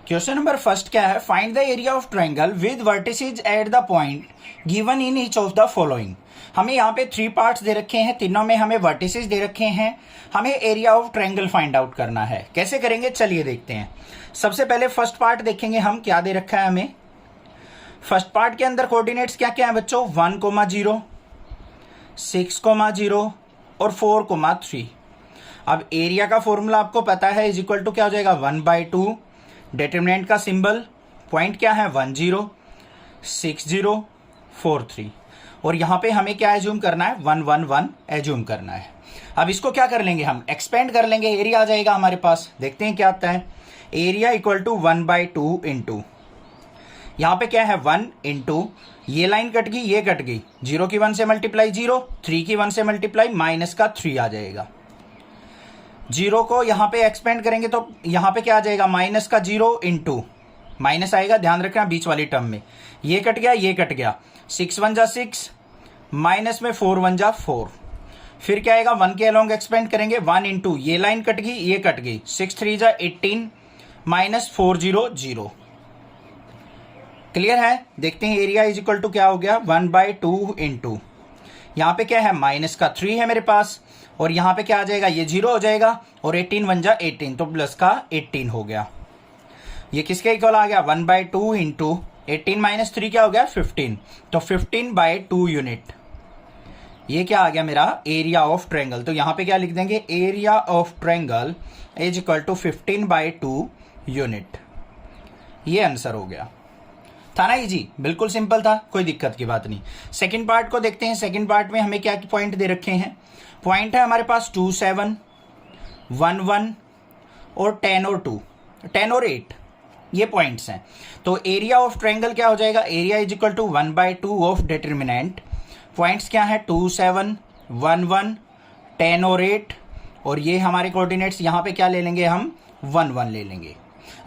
Question number first क्या है, find the area of triangle with vertices at the point given in each of the following. हमें यहाँ पे 3 parts दे रखे हैं, तीनों में हमें वर्टिसेज दे रखे हैं, हमें area of triangle find out करना है। कैसे करेंगे चलिए देखते हैं। सबसे पहले फर्स्ट पार्ट देखेंगे हम, क्या दे रखा है हमें। फर्स्ट पार्ट के अंदर कोऑर्डिनेट्स क्या क्या है बच्चों, 1,0, 6,0 और 4,3। अब एरिया का फॉर्मूला आपको पता है, इज इक्वल टू क्या हो जाएगा 1/2। डिटरमिनेंट का सिंबल पॉइंट क्या है 10, 60, 43 और यहाँ पे हमें क्या एज्यूम करना है 111 एज्यूम करना है। अब इसको क्या कर लेंगे हम, एक्सपेंड कर लेंगे, एरिया आ जाएगा हमारे पास। देखते हैं क्या आता है। एरिया इक्वल टू 1/2 इंटू यहाँ पे क्या है 1 इंटू ये लाइन कट गई, ये कट गई, 0 की 1 से मल्टीप्लाई 0, 3 की 1 से मल्टीप्लाई माइनस का 3 आ जाएगा। 0 को यहाँ पे एक्सपेंड करेंगे तो यहाँ पे क्या आ जाएगा माइनस का 0 इंटू माइनस आएगा, ध्यान रखना बीच वाली टर्म में, ये कट गया, ये कट गया, 6 1 जा 6 माइनस में 4 1 जा 4। फिर क्या आएगा 1 के अलोंग एक्सपेंड करेंगे, 1 इंटू ये लाइन कट गई, ये कट गई, 6 3 जा 18 माइनस 4 0 0। क्लियर है। देखते हैं एरिया इज इक्वल टू क्या हो गया 1/2 इंटू यहाँ पे क्या है माइनस का 3 है मेरे पास, और यहाँ पे क्या आ जाएगा, ये 0 हो जाएगा, और 18 1 जा 18 तो प्लस का 18 हो गया। ये किसके इक्वल आ गया 1/2 इंटू 18 माइनस 3 क्या हो गया 15, तो 15/2 यूनिट। ये क्या आ गया मेरा एरिया ऑफ ट्रायंगल। तो यहाँ पे क्या लिख देंगे, area of triangle is equal to 15/2 unit. ये आंसर हो गया। था ना इजी, बिल्कुल सिंपल था, कोई दिक्कत की बात नहीं। सेकंड पार्ट को देखते हैं। सेकंड पार्ट में हमें क्या पॉइंट दे रखे हैं। पॉइंट है हमारे पास 2 7 1 1 और 10 और 2, 10 और 8 ये पॉइंट्स हैं। तो एरिया ऑफ ट्रायंगल क्या हो जाएगा, area is equal to 1/2 of determinant. Points क्या है 2 7 1 1 10 और 8, और ये हमारे कोऑर्डिनेट्स यहाँ पे क्या ले लेंगे हम 1 1 ले लेंगे।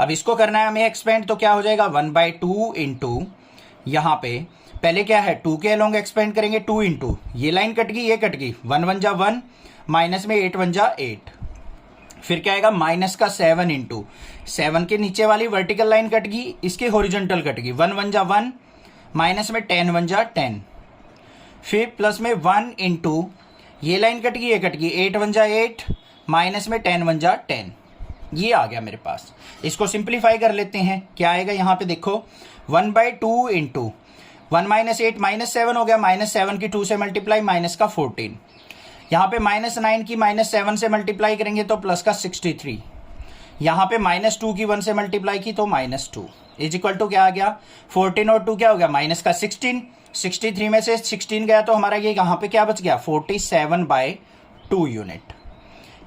अब इसको करना है हमें एक्सपेंड, तो क्या हो जाएगा 1/2 इंटू यहाँ पे पहले क्या है 2 के अलोंग एक्सपेंड करेंगे, 2 इंटू ये लाइन कट गई, ये कट गई, 1 1 जा 1 माइनस में 8 1 जा 8। फिर क्या आएगा माइनस का 7 इंटू 7 के नीचे वाली वर्टिकल लाइन कट गई, इसकी हॉरिजॉन्टल कट गई, 1 1 जा 1 माइनस में 10 1 जा 10। फिर प्लस में 1 इंटू ये लाइन कट गई, ये कट गई, 8 1 जा 8 माइनस में 10 1 जा 10। ये आ गया मेरे पास। इसको सिंप्लीफाई कर लेते हैं, क्या आएगा यहाँ पे देखो 1/2 इंटू 1 माइनस 8 माइनस 7 हो गया, माइनस 7 की 2 से मल्टीप्लाई माइनस का 14। यहाँ पे माइनस 9 की माइनस 7 से मल्टीप्लाई करेंगे तो प्लस का 63। यहाँ पे माइनस 2 की 1 से मल्टीप्लाई की तो माइनस 2 इज इक्वल टू क्या आ गया 14 और 2 क्या हो गया माइनस का 16। 63 में से 16 गया तो हमारा ये यहाँ पे क्या बच गया 47/2 यूनिट।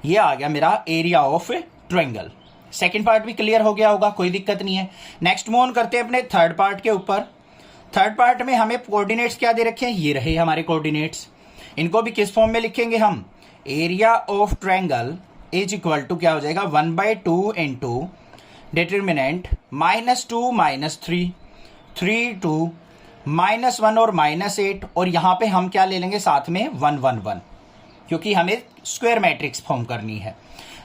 ये आ गया मेरा area of triangle. Second part भी क्लियर हो गया होगा, कोई दिक्कत नहीं है। नेक्स्ट मूव ऑन करते हैं अपने थर्ड पार्ट के ऊपर। थर्ड पार्ट में हमें कोऑर्डिनेट्स क्या दे रखे हैं, ये रहे हमारे कोऑर्डिनेट्स। इनको भी किस फॉर्म में लिखेंगे हम, area of triangle is equal to क्या हो जाएगा 1/2 इंटू डिटरमिनेंट -2 -3 3 2 -1 और -8, और यहाँ पे हम क्या ले लेंगे साथ में 1 1 1, क्योंकि हमें स्क्वायर मैट्रिक्स फॉर्म करनी है।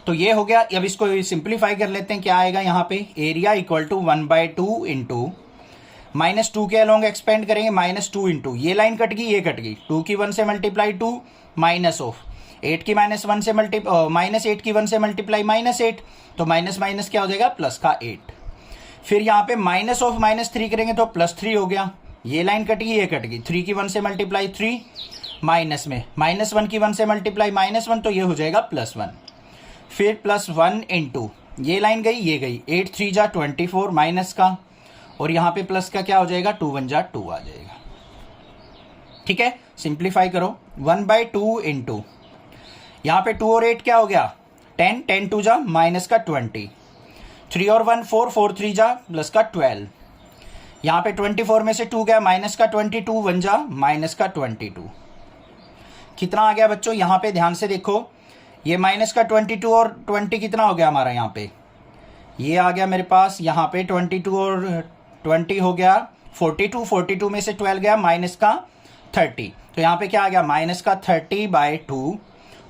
तो ये हो गया। अब इसको सिंप्लीफाई कर लेते हैं, क्या आएगा यहाँ पे एरिया इक्वल टू 1/2 इंटू -2 के अलोंग एक्सपेंड करेंगे, -2 इंटू ये लाइन कट गई, ये कट गई, 2 की 1 से मल्टीप्लाई 2 माइनस ऑफ 8 की -1 से माइनस 8 की 1 से मल्टीप्लाई -8, तो माइनस माइनस क्या हो जाएगा प्लस का 8। फिर यहाँ पे माइनस ऑफ -3 करेंगे तो +3 हो गया, ये लाइन कट गई, ये कट गई, 3 की 1 से मल्टीप्लाई 3 माइनस में -1 की 1 से मल्टीप्लाई -1, तो ये हो जाएगा +1। फिर +1 इंटू ये लाइन गई, ये गई, 8 3 जा 24 माइनस का, और यहाँ पे प्लस का क्या हो जाएगा 2 1 जा 2 आ जाएगा। ठीक है, सिंप्लीफाई करो 1/2 इंटू यहाँ पे 2 और 8 क्या हो गया 10 10 2 जा माइनस का 20, 3 और 1 4 4 3 जा प्लस का 12। यहाँ पे 24 में से 2 गया माइनस का 22 1 जा माइनस का 22। कितना आ गया बच्चों, यहाँ पे ध्यान से देखो, ये माइनस का 22 और 20 कितना हो गया हमारा, यहाँ पे ये आ गया मेरे पास, यहाँ पे 22 और 20 हो गया 42, 42 में से 12 गया माइनस का 30, तो यहाँ पे क्या आ गया माइनस का 30/2,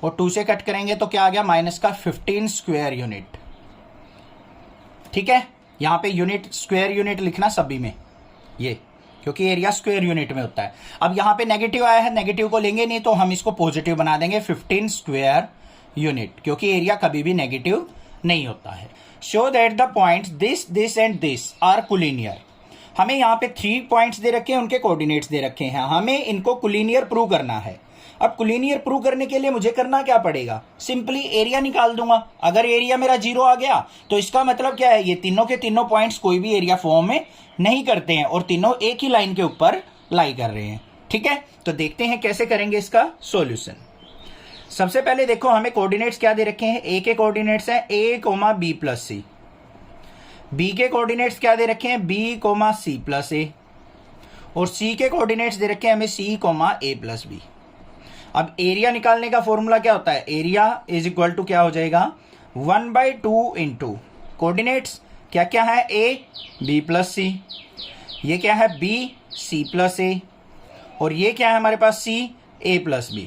और 2 से कट करेंगे तो क्या आ गया माइनस का 15 स्क्वायर यूनिट। ठीक है, यहाँ पे यूनिट स्क्वायर यूनिट लिखना सभी में, ये क्योंकि एरिया स्क्वायर यूनिट में होता है। अब यहाँ पे नेगेटिव आया है, नेगेटिव को लेंगे नहीं तो हम इसको पॉजिटिव बना देंगे 15 स्क्वायर यूनिट, क्योंकि एरिया कभी भी नेगेटिव नहीं होता है। Show that the points this this and this are collinear. हमें यहाँ पे 3 पॉइंट्स दे रखे हैं, उनके कोऑर्डिनेट्स दे रखे हैं, हमें इनको कोलिनियर प्रूव करना है। अब कोलिनियर प्रूव करने के लिए मुझे करना क्या पड़ेगा, सिंपली एरिया निकाल दूंगा। अगर एरिया मेरा 0 आ गया तो इसका मतलब क्या है, ये तीनों के तीनों पॉइंट्स कोई भी एरिया फॉर्म में नहीं करते हैं और तीनों एक ही लाइन के ऊपर लाई कर रहे हैं। ठीक है, तो देखते हैं कैसे करेंगे इसका सॉल्यूशन। सबसे पहले देखो हमें कोऑर्डिनेट्स क्या दे रखे हैं, ए के कोऑर्डिनेट्स हैं a, b plus C. B के कोऑर्डिनेट्स क्या दे रखे हैं, b, c प्लस ए। और सी के कोऑर्डिनेट्स दे रखे हैं हमें c, a प्लस बी। अब एरिया निकालने का फॉर्मूला क्या होता है, एरिया इज इक्वल टू क्या हो जाएगा 1/2 इंटू कोऑर्डिनेट्स क्या क्या है, a, b प्लस c, ये क्या है b, c प्लस a, और ये क्या है हमारे पास c, a प्लस b।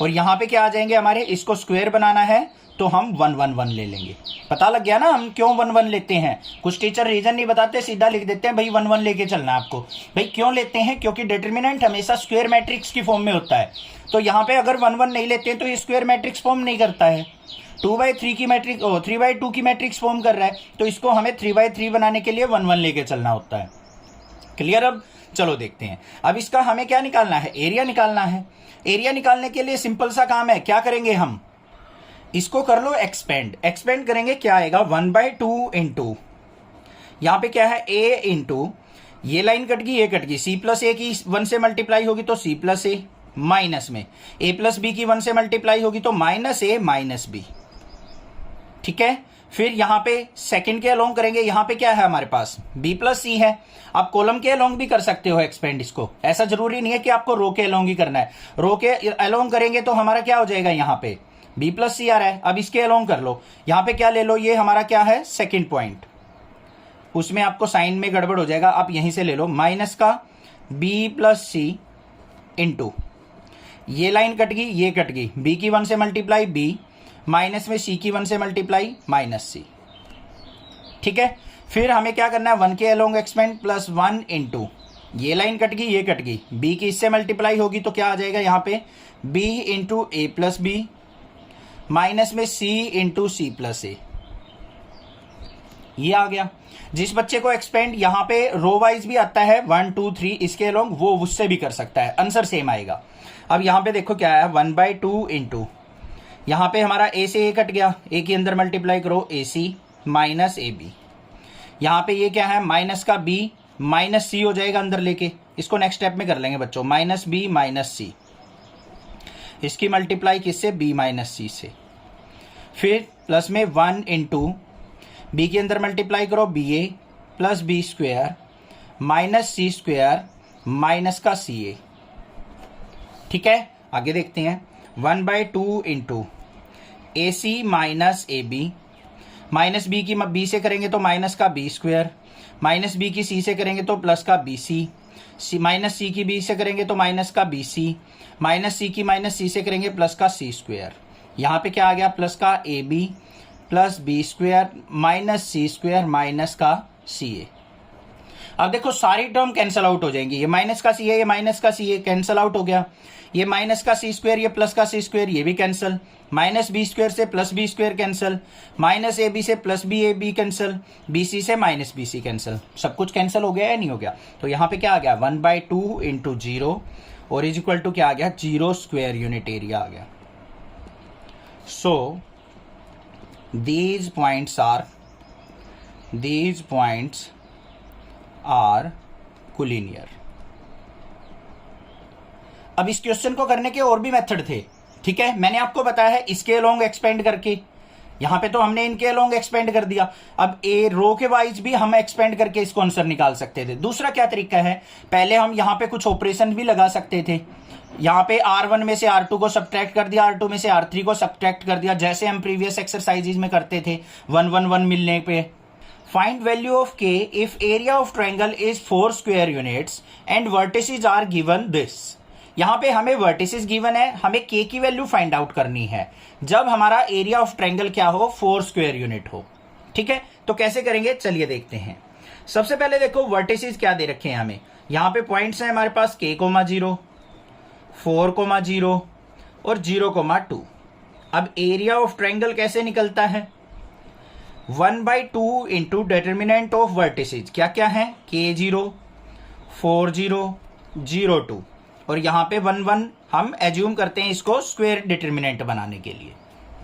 और यहां पे क्या आ जाएंगे हमारे, इसको स्क्वायर बनाना है तो हम 1 1 1 ले लेंगे। पता लग गया ना हम क्यों 1 1 लेते हैं। कुछ टीचर रीजन नहीं बताते, सीधा लिख देते हैं भाई 1 1 लेके चलना आपको। भाई क्यों लेते हैं, क्योंकि डिटरमिनेंट हमेशा स्क्वायर मैट्रिक्स की फॉर्म में होता है। तो यहाँ पे अगर 1 1 नहीं लेते हैं तो ये स्क्वायर मैट्रिक्स फॉर्म नहीं करता है। 2/3 की मैट्रिक्स 3/2 की मैट्रिक्स फॉर्म कर रहा है, तो इसको हमें 3/3 बनाने के लिए 1 1 लेके चलना होता है। क्लियर। अब चलो देखते हैं, अब इसका हमें क्या निकालना है, एरिया निकालना है। एरिया निकालने के लिए सिंपल सा काम है, क्या करेंगे हम, इसको कर लो एक्सपेंड। एक्सपेंड करेंगे क्या आएगा 1/2 इंटू, यहां पे क्या है a इंटू, ये लाइन कट गई, ये कट गई, c प्लस ए की 1 से मल्टीप्लाई होगी तो c प्लस ए, माइनस में a प्लस बी की 1 से मल्टीप्लाई होगी तो माइनस ए माइनस बी। ठीक है, फिर यहां पे सेकंड के अलोंग करेंगे, यहां पे क्या है हमारे पास b प्लस सी है। आप कॉलम के अलोंग भी कर सकते हो एक्सपेंड इसको, ऐसा जरूरी नहीं है कि आपको रो के अलोंग ही करना है। रो के अलोंग करेंगे तो हमारा क्या हो जाएगा, यहाँ पे b प्लस सी आ रहा है, अब इसके अलोंग कर लो। यहाँ पे क्या ले लो, ये हमारा क्या है सेकंड पॉइंट, उसमें आपको साइन में गड़बड़ हो जाएगा, आप यहीं से ले लो माइनस का b प्लस सी इंटू, ये लाइन कट गई, ये कट गई, b की 1 से मल्टीप्लाई b, माइनस में c की 1 से मल्टीप्लाई माइनस सी। ठीक है, फिर हमें क्या करना है, 1 के अलोंग एक्सपेंड प्लस 1 इंटू, ये लाइन कट गई, ये कट गई, b की इससे मल्टीप्लाई होगी तो क्या आ जाएगा यहाँ पे b इंटू ए प्लस बी, माइनस में c इंटू सी प्लस ए, ये आ गया। जिस बच्चे को एक्सपेंड यहाँ पे रो वाइज भी आता है 1 2 3 इसके अलोंग, वो उससे भी कर सकता है, आंसर सेम आएगा। अब यहाँ पे देखो क्या है 1/2 इंटू, यहाँ पे हमारा a से a कट गया, a के अंदर मल्टीप्लाई करो ac माइनस ए बी, यहाँ पे ये क्या है माइनस का b माइनस सी हो जाएगा अंदर लेके, इसको नेक्स्ट स्टेप में कर लेंगे बच्चों, माइनस b माइनस सी, इसकी मल्टीप्लाई किससे b माइनस सी से, फिर प्लस में 1 इंटू बी के अंदर मल्टीप्लाई करो B A plus B square minus C square minus का सी ए। ठीक है, आगे देखते हैं 1/2 into A C minus A B, minus B की बी से करेंगे तो माइनस का बी स्क्वायर, माइनस बी की सी से करेंगे तो प्लस का बी सी, माइनस सी की बी से करेंगे तो माइनस का बी सी, माइनस सी की माइनस सी से करेंगे प्लस का सी स्क्वायर। यहाँ पे क्या आ गया प्लस का A B plus B square minus C square minus का सी ए। अब देखो सारी टर्म कैंसल आउट हो जाएंगी, ये माइनस का सी ए, ये माइनस का सी ए कैंसल आउट हो गया, ये माइनस का सी स्क्वायर, ये प्लस का सी स्क्वायर, ये भी कैंसल, माइनस बी स्क्वायर से plus B square cancel, minus A B से plus B A B cancel, B C से माइनस बी सी कैंसल, सब कुछ कैंसल हो गया या नहीं हो गया। तो यहाँ पे क्या आ गया 1/2 इंटू 0 और इज इक्वल टू क्या आ गया 0 स्क्वायर यूनिट एरिया आ गया। सो these points are collinear। अब इस क्वेश्चन को करने के और भी मेथड थे, ठीक है, मैंने आपको बताया है इसके अलोंग एक्सपेंड करके, यहां पे तो हमने इनके अलोंग एक्सपेंड कर दिया, अब ए रो के वाइज भी हम एक्सपेंड करके इसको आंसर निकाल सकते थे। दूसरा क्या तरीका है, पहले हम यहां पे कुछ ऑपरेशन भी लगा सकते थे, यहाँ पे R1 में से R2 को सब्ट्रैक्ट कर दिया, R2 में से R3 को सब्ट्रैक्ट कर दिया, जैसे हम प्रीवियस एक्सरसाइजेज में करते थे 1 1 1 मिलने पे। Find value of k if area of triangle is 4 square units and vertices are given this. यहाँ पे हमें वर्टिसेस गिवन है, हमें k की वैल्यू फाइंड आउट करनी है जब हमारा एरिया ऑफ ट्रायंगल क्या हो 4 स्क्वायर यूनिट हो। ठीक है, तो कैसे करेंगे चलिए देखते हैं। सबसे पहले देखो वर्टिसेस क्या दे रखे हैं हमें, यहां पे पॉइंट्स हैं हमारे पास k, 0, 4, 0 और 0, 2। अब एरिया ऑफ ट्रायंगल कैसे निकलता है, 1/2 इंटू डिटर्मिनेंट ऑफ वर्टिसेस क्या क्या है, k0, 40, 02 और यहाँ पे 1 1 हम एज्यूम करते हैं इसको स्क्वायर डिटर्मिनेंट बनाने के लिए।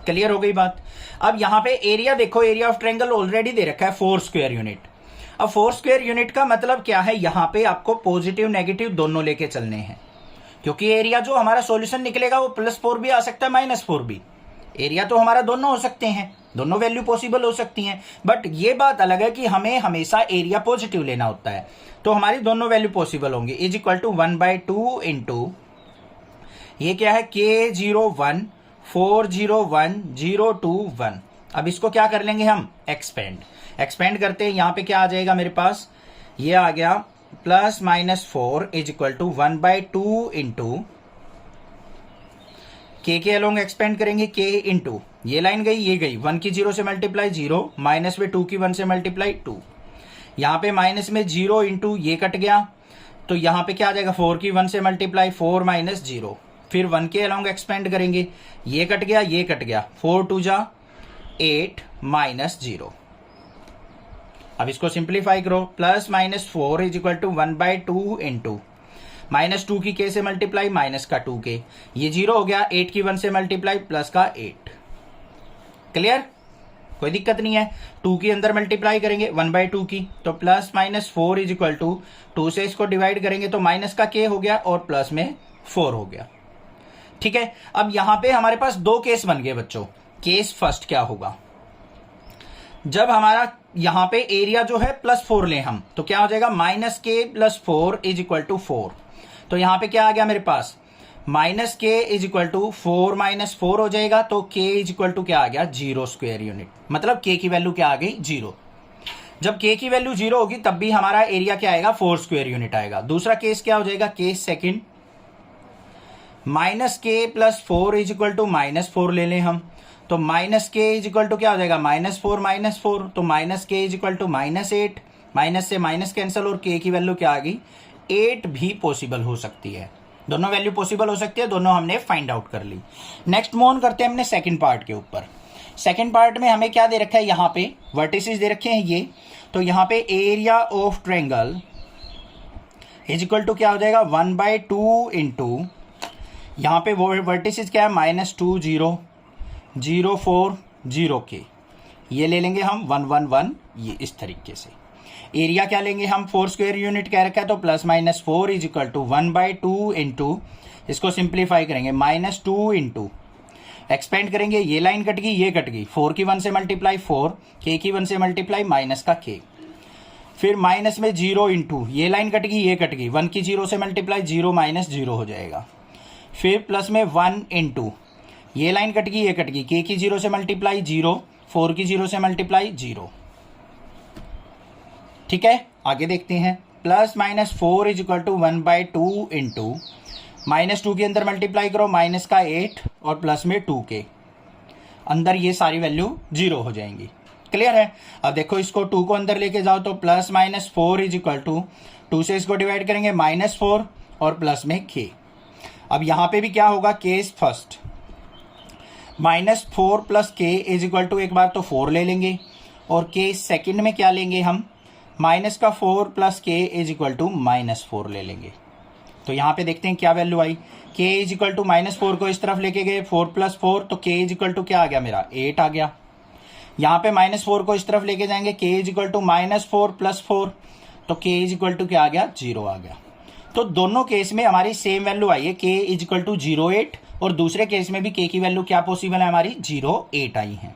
क्लियर हो गई बात। अब यहाँ पे एरिया देखो, एरिया ऑफ ट्रायंगल ऑलरेडी दे रखा है 4 स्क्वायर यूनिट। अब 4 स्क्वायर यूनिट का मतलब क्या है, यहाँ पे आपको पॉजिटिव नेगेटिव दोनों लेके चलने हैं, क्योंकि एरिया जो हमारा सॉल्यूशन निकलेगा वो +4 भी आ सकता है -4 भी। एरिया तो हमारा दोनों हो सकते हैं, दोनों वैल्यू पॉसिबल हो सकती हैं, बट ये बात अलग है कि हमें हमेशा एरिया पॉजिटिव लेना होता है, तो हमारी दोनों वैल्यू पॉसिबल होंगी। इज इक्वल टू 1/2 इंटू ये क्या है k01 401 021। अब इसको क्या कर लेंगे हम, एक्सपेंड करते हैं। यहां पे क्या आ जाएगा मेरे पास, ये आ गया +-4 इज इक्वल टू 1/2 इंटू के अलोंग एक्सपेंड करेंगे k इंटू ये लाइन गई ये गई, 1 की 0 से मल्टीप्लाई 0, माइनस में 2 की 1 से मल्टीप्लाई 2, यहाँ पे माइनस में 0 इंटू ये कट गया, तो यहाँ पे क्या आ जाएगा 4 की 1 से मल्टीप्लाई 4 माइनस 0, फिर 1 के अलोंग एक्सपेंड करेंगे, ये कट गया 4 2 जा 8 माइनस 0। अब इसको सिंप्लीफाई करो, +-4 इज इक्वल टू 1/2 इंटू -2 की k से मल्टीप्लाई माइनस का 2k, ये 0 हो गया, 8 की 1 से मल्टीप्लाई प्लस का 8। क्लियर, कोई दिक्कत नहीं है। 2 की अंदर मल्टीप्लाई करेंगे 1/2 की, तो +-4 इज इक्वल टू 2 से इसको डिवाइड करेंगे तो माइनस का k हो गया और प्लस में 4 हो गया। ठीक है, अब यहां पे हमारे पास 2 केस बन गए बच्चों। केस फर्स्ट क्या होगा, जब हमारा यहां पे एरिया जो है +4 लें हम, तो क्या हो जाएगा -k + 4 इज इक्वल टू 4। तो यहां पे क्या आ गया मेरे पास, -k इज इक्वल टू 4 - 4 हो जाएगा, तो k इज इक्वल टू क्या आ गया 0 स्क्वायर यूनिट, मतलब k की वैल्यू क्या आ गई 0। जब k की वैल्यू 0 होगी तब भी हमारा एरिया क्या आएगा 4 स्क्वायर यूनिट आएगा। दूसरा केस क्या हो जाएगा, case second, -k + 4 is equal to -4 ले लें हम, तो -k इज इक्वल टू क्या हो जाएगा -4 -4, तो -k is equal to -8, minus से माइनस कैंसिल और k की वैल्यू क्या आ गई 8 भी पॉसिबल हो सकती है, दोनों वैल्यू पॉसिबल हो सकती है, दोनों हमने फाइंड आउट कर ली। नेक्स्ट मूव ऑन करते हैं हमने सेकंड पार्ट के ऊपर। सेकंड पार्ट में हमें क्या दे रखा है, यहाँ पे वर्टिसेस दे रखे हैं ये, तो यहाँ पे area of triangle is equal to क्या हो जाएगा 1/2 इंटू यहाँ पे वर्टिसेस क्या है -2 0 0 4 0 के, ये ले लेंगे हम 1 1 1, ये इस तरीके से। एरिया क्या लेंगे हम 4 स्क्वायर यूनिट कह रखा है, तो +-4 इज इक्वल टू 1/2 इंटू इसको सिंप्लीफाई करेंगे -2 इंटू एक्सपेंड करेंगे, ये लाइन कट गई ये कट गई, 4 की 1 से मल्टीप्लाई 4, k की 1 से मल्टीप्लाई माइनस का k, फिर माइनस में 0 इंटू ये लाइन कट गई ये कट गई, 1 की 0 से मल्टीप्लाई 0 - 0 हो जाएगा, फिर प्लस में 1 इंटू ये लाइन कट गई ये कट गई, k की 0 से मल्टीप्लाई 0, 4 की 0 से मल्टीप्लाई 0। ठीक है, आगे देखते हैं, +-4 इज इक्वल टू 1/2 इंटू -2 के अंदर मल्टीप्लाई करो माइनस का 8 और प्लस में 2k, अंदर ये सारी वैल्यू 0 हो जाएंगी। क्लियर है। अब देखो इसको 2 को अंदर लेके जाओ, तो +-4 इज इक्वल टू 2 से इसको डिवाइड करेंगे -4 और प्लस में k। अब यहां पे भी क्या होगा, case first -4 + k is equal to एक बार तो 4 ले लेंगे, और केस सेकंड में क्या लेंगे हम -4 + k इज इक्वल टू -4 ले लेंगे। तो यहाँ पे देखते हैं क्या वैल्यू आई, k इज इक्वल टू -4 को इस तरफ लेके गए 4 + 4, तो k इज इक्वल टू क्या आ गया मेरा 8 आ गया। यहाँ पे -4 को इस तरफ लेके जाएंगे, k इज इक्वल टू -4 + 4, तो k इज इक्वल टू क्या आ गया 0 आ गया। तो दोनों केस में हमारी सेम वैल्यू आई है, k इज इक्वल टू 0.8, और दूसरे केस में भी k की वैल्यू क्या पॉसिबल है हमारी 0.8 आई है।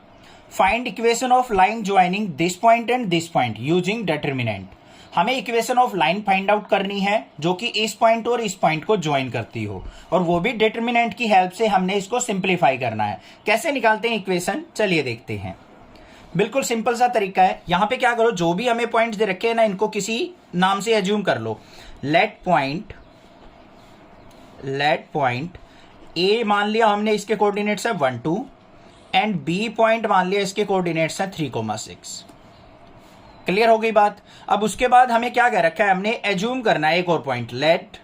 Find equation of line joining this point and this point using determinant. हमें equation of line find out करनी है जो कि इस पॉइंट और इस पॉइंट को ज्वाइन करती हो, और वो भी डिटर्मिनेंट की हेल्प से हमने इसको सिंप्लीफाई करना है। कैसे निकालते हैं इक्वेशन, चलिए देखते हैं। बिल्कुल सिंपल सा तरीका है। यहां पे क्या करो, जो भी हमें पॉइंट्स दे रखे हैं ना, इनको किसी नाम से एज्यूम कर लो। लेट पॉइंट ए मान लिया हमने, इसके कोऑर्डिनेट्स है 1 2, एंड बी पॉइंट मान लिया इसके कोऑर्डिनेट्स है 3, 6। क्लियर हो गई बात। अब उसके बाद हमें क्या कह रखा है, हमने एज्यूम करना है एक और point, let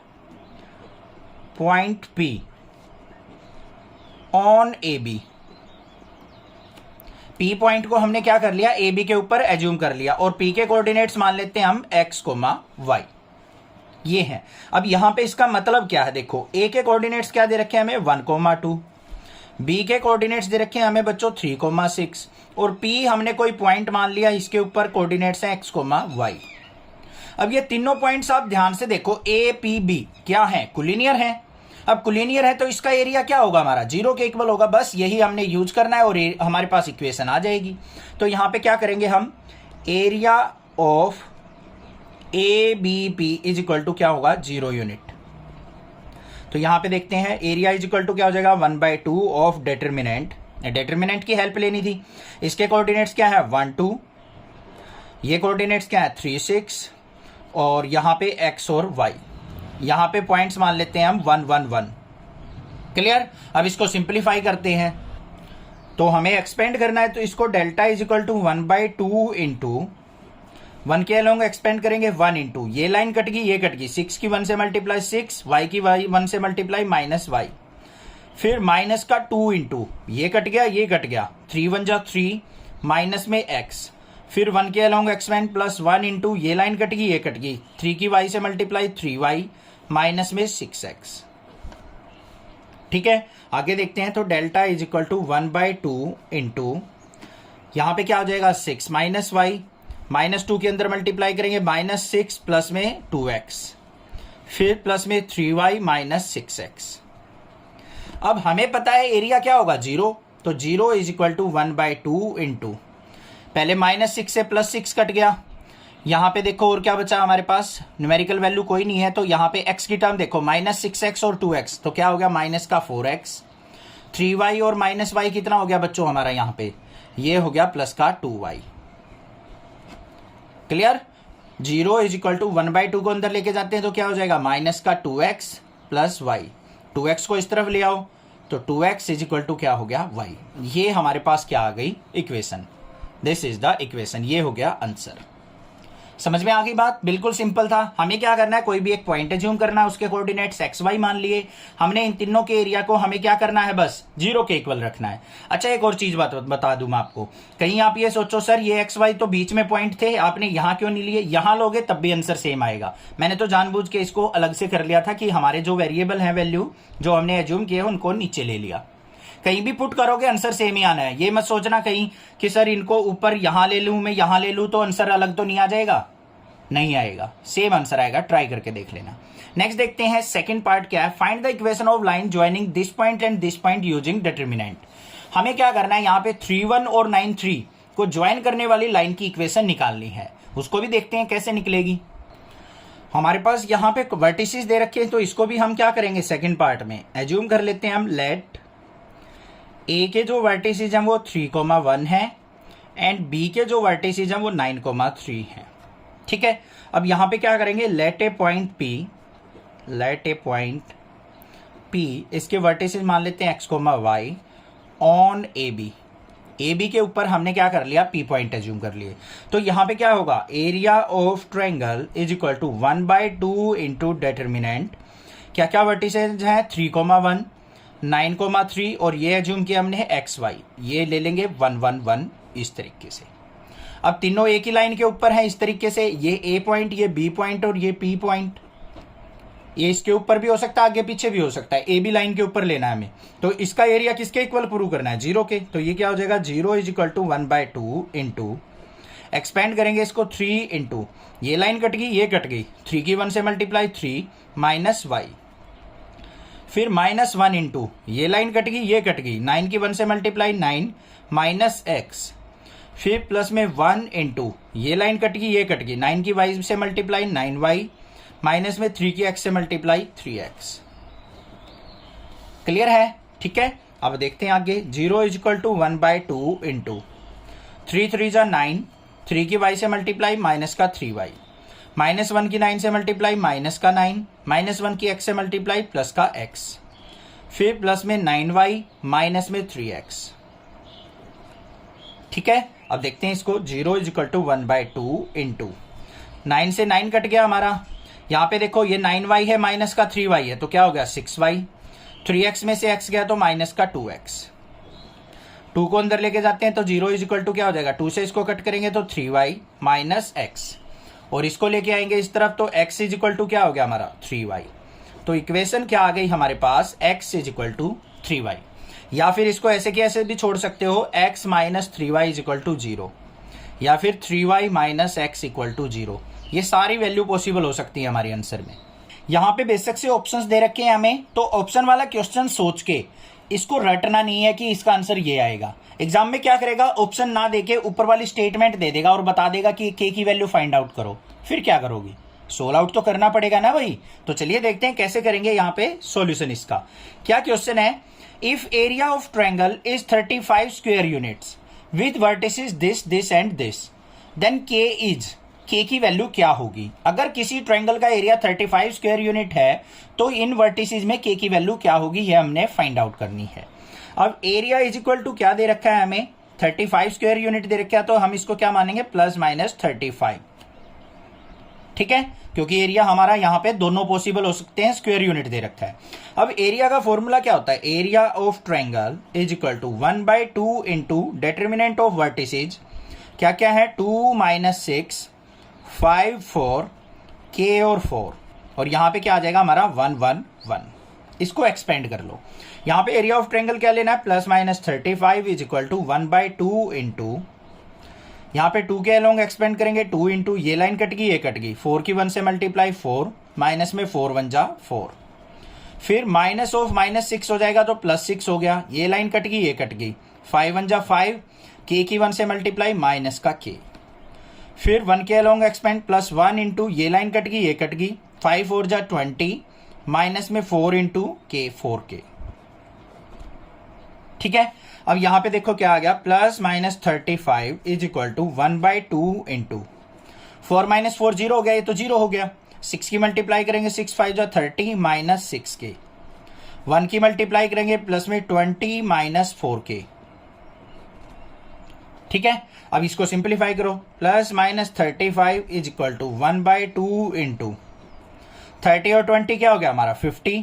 point P on AB। P point को हमने क्या कर लिया, AB के ऊपर एज्यूम कर लिया, और P के कोऑर्डिनेट्स मान लेते हैं हम x, y, ये है। अब यहां पे इसका मतलब क्या है, देखो A के कोऑर्डिनेट्स क्या दे रखे हैं हमें 1, 2, B के कोऑर्डिनेट्स दे रखे हैं हमें बच्चों 3, 6, और P हमने कोई पॉइंट मान लिया, इसके ऊपर कोऑर्डिनेट्स हैं x, y। अब ये तीनों पॉइंट्स आप ध्यान से देखो, A, P, B क्या है, कोलिनियर है। अब कोलिनियर है तो इसका एरिया क्या होगा, हमारा 0 के इक्वल होगा। बस यही हमने यूज करना है और हमारे पास इक्वेशन आ जाएगी। तो यहां पे क्या करेंगे हम, area of ABP is equal to क्या होगा, 0 यूनिट। तो यहां पे देखते हैं एरिया इज इक्वल टू क्या हो जाएगा, 1/2 ऑफ डिटरमिनेंट। डिटरमिनेंट की हेल्प लेनी थी। इसके कोऑर्डिनेट्स क्या है 1, 2, ये कोऑर्डिनेट्स क्या है 3, 6, और यहां पे x और y। यहां पे पॉइंट्स मान लेते हैं हम 1, 1, 1। क्लियर। अब इसको सिंप्लीफाई करते हैं, तो हमें एक्सपेंड करना है, तो इसको delta is equal to 1/2 into 1 के अलोंग एक्सपेंड करेंगे 1 इंटू, ये लाइन कट गई, ये कट गई, 6 की 1 से मल्टीप्लाई 6, y की 1 से मल्टीप्लाई -y, फिर माइनस का 2 इंटू, ये कट गया, ये कट गया, 3 1 जा 3, माइनस में x, फिर 1 के अलोंग एक्सपेंड प्लस 1 इंटू, ये लाइन कट गई, ये कट गई, 3 की y से मल्टीप्लाई 3y, माइनस में 6x। ठीक है, आगे देखते हैं। तो delta is equal to 1/2 into, यहां पे क्या हो जाएगा 6 -y, -2 के अंदर मल्टीप्लाई करेंगे -6 प्लस में 2x, फिर प्लस में 3y माइनस 6x। अब हमें पता है एरिया क्या होगा 0, तो 0 इज इक्वल टू 1/2 इंटू, पहले -6 से +6 कट गया, यहां पे देखो और क्या बचा हमारे पास, न्यूमेरिकल वैल्यू कोई नहीं है, तो यहां पे x की टर्म देखो -6x और 2x, तो क्या हो गया -4x, 3y और -y कितना हो गया बच्चों हमारा, यहां पे ये हो गया +2y। Clear. 0 is equal to 1/2 को अंदर लेके जाते हैं तो क्या हो जाएगा -2x प्लस y, 2x को इस तरफ ले आओ तो 2x इज इक्वल टू क्या हो गया y। ये हमारे पास क्या आ गई equation, this is the equation, ये हो गया आंसर। समझ में आ गई बात, बिल्कुल सिंपल था। हमें क्या करना है, कोई भी एक पॉइंट एज्यूम करना है, उसके कोऑर्डिनेट्स एक्स वाई मान लिए, हमने इन तीनों के एरिया को हमें क्या करना है, बस 0 के इक्वल रखना है। अच्छा एक और चीज बता दूं मैं आपको, कहीं आप ये सोचो सर ये एक्स वाई तो बीच में पॉइंट थे, आपने यहां क्यों नहीं लिए, यहां लोगे तब भी आंसर सेम आएगा। मैंने तो जानबूझ के इसको अलग से कर लिया था कि हमारे जो वेरिएबल है वैल्यू जो हमने एज्यूम किए उनको नीचे ले लिया। कहीं भी पुट करोगे आंसर सेम ही आना है, ये मत सोचना कहीं कि सर इनको ऊपर यहां ले लूं मैं, यहां ले लूं तो आंसर अलग तो नहीं आ जाएगा, नहीं आएगा, सेम आंसर आएगा, ट्राई करके देख लेना। नेक्स्ट देखते हैं सेकंड पार्ट क्या है, find the equation of line joining this point and this point using determinant. हमें क्या करना है, यहाँ पे 3, 1 और 9, 3 को ज्वाइन करने वाली लाइन की इक्वेशन निकालनी है, उसको भी देखते हैं कैसे निकलेगी। हमारे पास यहाँ पे वर्टिसेस दे रखे हैं, तो इसको भी हम क्या करेंगे सेकंड पार्ट में एज्यूम कर लेते हैं हम, लेट ए के जो वर्टिसेस हैं वो 3, 1 है एंड बी के जो वर्टिसेस हैं वो 9, 3 है। ठीक है, अब यहां पे क्या करेंगे, लेट ए पॉइंट P, इसके वर्टिसेस मान लेते हैं x, y on A B के ऊपर हमने क्या कर लिया, P पॉइंट एज्यूम कर लिए। तो यहां पे क्या होगा, area of triangle is equal to 1/2 into determinant, क्या क्या वर्टिसेस हैं 3, 1, 9, 3 और ये एज्यूम किया हमने x, y, ये ले लेंगे 1, 1, 1 इस तरीके से। अब तीनों एक ही लाइन के ऊपर हैं इस तरीके से, ये A पॉइंट, ये B पॉइंट और ये P पॉइंट, ये इसके ऊपर भी हो सकता है आगे पीछे भी हो सकता है, A B लाइन के ऊपर लेना है हमें। तो इसका एरिया किसके इक्वल प्रूव करना है, 0 के। तो ये क्या हो जाएगा 0 is equal to 1/2 into, expand करेंगे इसको 3 इंटू, ये लाइन कट गई, ये कट गई, 3 की 1 से मल्टीप्लाई 3 माइनस y, फिर -1 इंटू, ये लाइन कट गई, ये कट गई, 9 की 1 से मल्टीप्लाई 9 माइनस x, फिर प्लस में 1 इंटू, ये लाइन कट गई, ये कट गई, 9 की y से मल्टीप्लाई 9y माइनस में 3 की x से मल्टीप्लाई 3x। क्लियर है, ठीक है। अब देखते हैं आगे, 0 इज इक्वल टू 1/2 इंटू 3 3 जा 9, 3 की y से मल्टीप्लाई माइनस का 3y, -1 की 9 से मल्टीप्लाई माइनस का 9, -1 की x से मल्टीप्लाई प्लस का x, फिर प्लस में 9y माइनस में 3x। ठीक है, अब देखते हैं इसको, 0 इज इक्वल टू 1/2 इंटू 9 से 9 कट गया हमारा। यहाँ पे देखो ये 9y है माइनस का 3y है तो क्या हो गया 6y, 3x में से x गया तो माइनस का 2x, 2 को अंदर लेके जाते हैं तो 0 इज इक्वल टू क्या हो जाएगा, 2 से इसको कट करेंगे तो 3y माइनस x, और इसको लेके आएंगे इस तरफ तो x इज इक्वल टू क्या हो गया हमारा 3y। तो इक्वेशन क्या आ गई हमारे पास, x is equal to 3y। या फिर इसको ऐसे के ऐसे भी छोड़ सकते हो, x minus 3y is equal to 0, या फिर 3y minus x equal to 0। ये सारी वैल्यू पॉसिबल हो सकती है हमारे आंसर में। यहाँ पे बेसिक से ऑप्शंस दे रखे हैं हमें, तो ऑप्शन वाला क्वेश्चन सोच के इसको रटना नहीं है कि इसका आंसर ये आएगा। एग्जाम में क्या करेगा, ऑप्शन ना देके ऊपर वाली स्टेटमेंट दे देगा और बता देगा कि k की वैल्यू फाइंड आउट करो। फिर क्या करोगे, सोल्व आउट तो करना पड़ेगा ना भाई। तो चलिए देखते हैं कैसे करेंगे यहाँ पे सॉल्यूशन इसका। क्या क्वेश्चन है, if area of triangle is 35 square units with vertices this this and this, then k की वैल्यू क्या होगी। अगर किसी ट्रायंगल का एरिया 35 स्क्वायर यूनिट है तो इन वर्टिसेस में k की वैल्यू क्या होगी, ये हमने फाइंड आउट करनी है। अब एरिया इज इक्वल टू क्या दे रखा है हमें, 35 स्क्वायर यूनिट दे रखा है, तो हम इसको क्या मानेंगे प्लस माइनस 35, ठीक है, क्योंकि एरिया हमारा यहाँ पे दोनों पॉसिबल हो सकते हैं, स्क्वायर यूनिट दे रखा है। अब एरिया का फॉर्मूला क्या होता है, area of triangle is equal to 1/2 into determinant of vertices, क्या क्या है 2 माइनस 6 5 4 k और 4, और यहाँ पे क्या आ जाएगा हमारा 1 1 1। इसको एक्सपेंड कर लो। यहाँ पे एरिया ऑफ ट्रायंगल क्या लेना है, plus minus 35 is equal to 1/2 into, यहाँ पे 2 के अलोंग एक्सपेंड करेंगे 2 इंटू, ये लाइन कट गई ये कट गई, 4 की 1 से मल्टीप्लाई 4, माइनस में 4 1 जा 4, फिर माइनस ऑफ माइनस 6 हो जाएगा तो प्लस 6 हो गया, ये लाइन कट गई ये कट गई, 5 1 जा 5, k की 1 से मल्टीप्लाई माइनस का k, फिर 1 के अलोंग एक्सपेंड प्लस 1 इंटू, ये लाइन कट गई ये कट गई, 5 4 जा 20, माइनस में 4 इंटू k 4k, ठीक है। अब यहां पे देखो क्या आ गया, plus minus 35 is equal to 1/2 into 4 minus 4 0 हो गया, ये तो 0 हो गया, 6 की मल्टीप्लाई करेंगे 6 5 जा 30 माइनस 6k, 1 की मल्टीप्लाई करेंगे प्लस में 20 माइनस 4k, ठीक है। अब इसको सिंप्लीफाई करो, plus minus 35 is equal to 1/2 into 30 और 20 क्या हो गया हमारा 50,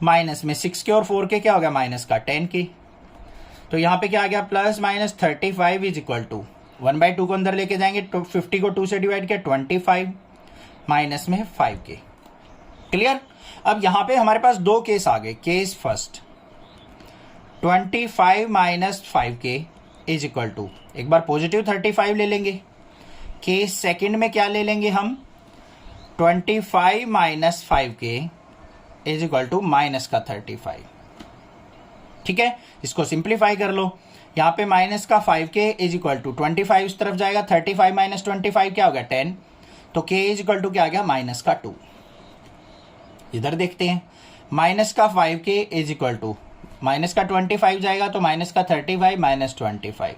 माइनस में 6 के और 4 के क्या हो गया माइनस का 10 के, तो यहाँ पे क्या आ गया plus minus 35 is equal to 1/2 को अंदर लेके जाएंगे तो 50 को 2 से डिवाइड किया 25, माइनस में 5k, क्लियर। अब यहाँ पे हमारे पास दो केस आ गए, case first 25 minus 5k is equal to, एक बार पॉजिटिव 35 ले लेंगे, केस सेकंड में क्या ले लेंगे हम 25 minus 5k is equal to minus का 35, ठीक है। इसको सिंप्लीफाई कर लो, यहाँ पे माइनस का 5k इज इक्वल टू 25 इस तरफ जाएगा, 35 माइनस 25 क्या हो गया 10, तो k इज इक्वल टू क्या आ गया माइनस का 2। इधर देखते हैं, माइनस का 5k is equal to minus का 25 जाएगा तो माइनस का 35 minus 25,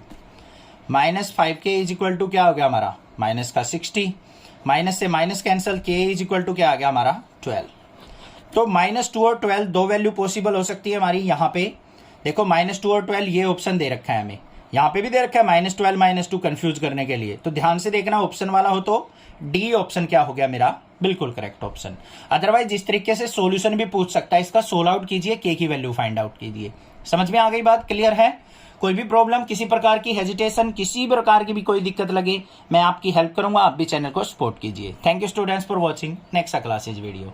minus 5k is equal to क्या हो गया हमारा माइनस का 60, माइनस से minus cancel, k is equal to क्या आ गया हमारा 12। तो -2 और 12 दो वैल्यू पॉसिबल हो सकती है हमारी। यहाँ पे देखो -2 और 12 ये ऑप्शन दे रखा है हमें, यहाँ पे भी दे रखा है -12 -2 कंफ्यूज करने के लिए, तो ध्यान से देखना ऑप्शन वाला हो तो डी ऑप्शन क्या हो गया मेरा बिल्कुल करेक्ट ऑप्शन। अदरवाइज इस तरीके से सॉल्यूशन भी पूछ सकता है, इसका सोल्व आउट कीजिए, के की वैल्यू फाइंड आउट कीजिए। समझ में आ गई बात, क्लियर है। कोई भी प्रॉब्लम, किसी प्रकार की हेजिटेशन, किसी प्रकार की भी कोई दिक्कत लगे, मैं आपकी हेल्प करूंगा, आप भी चैनल को सपोर्ट कीजिए। Thank you students for watching next classes video.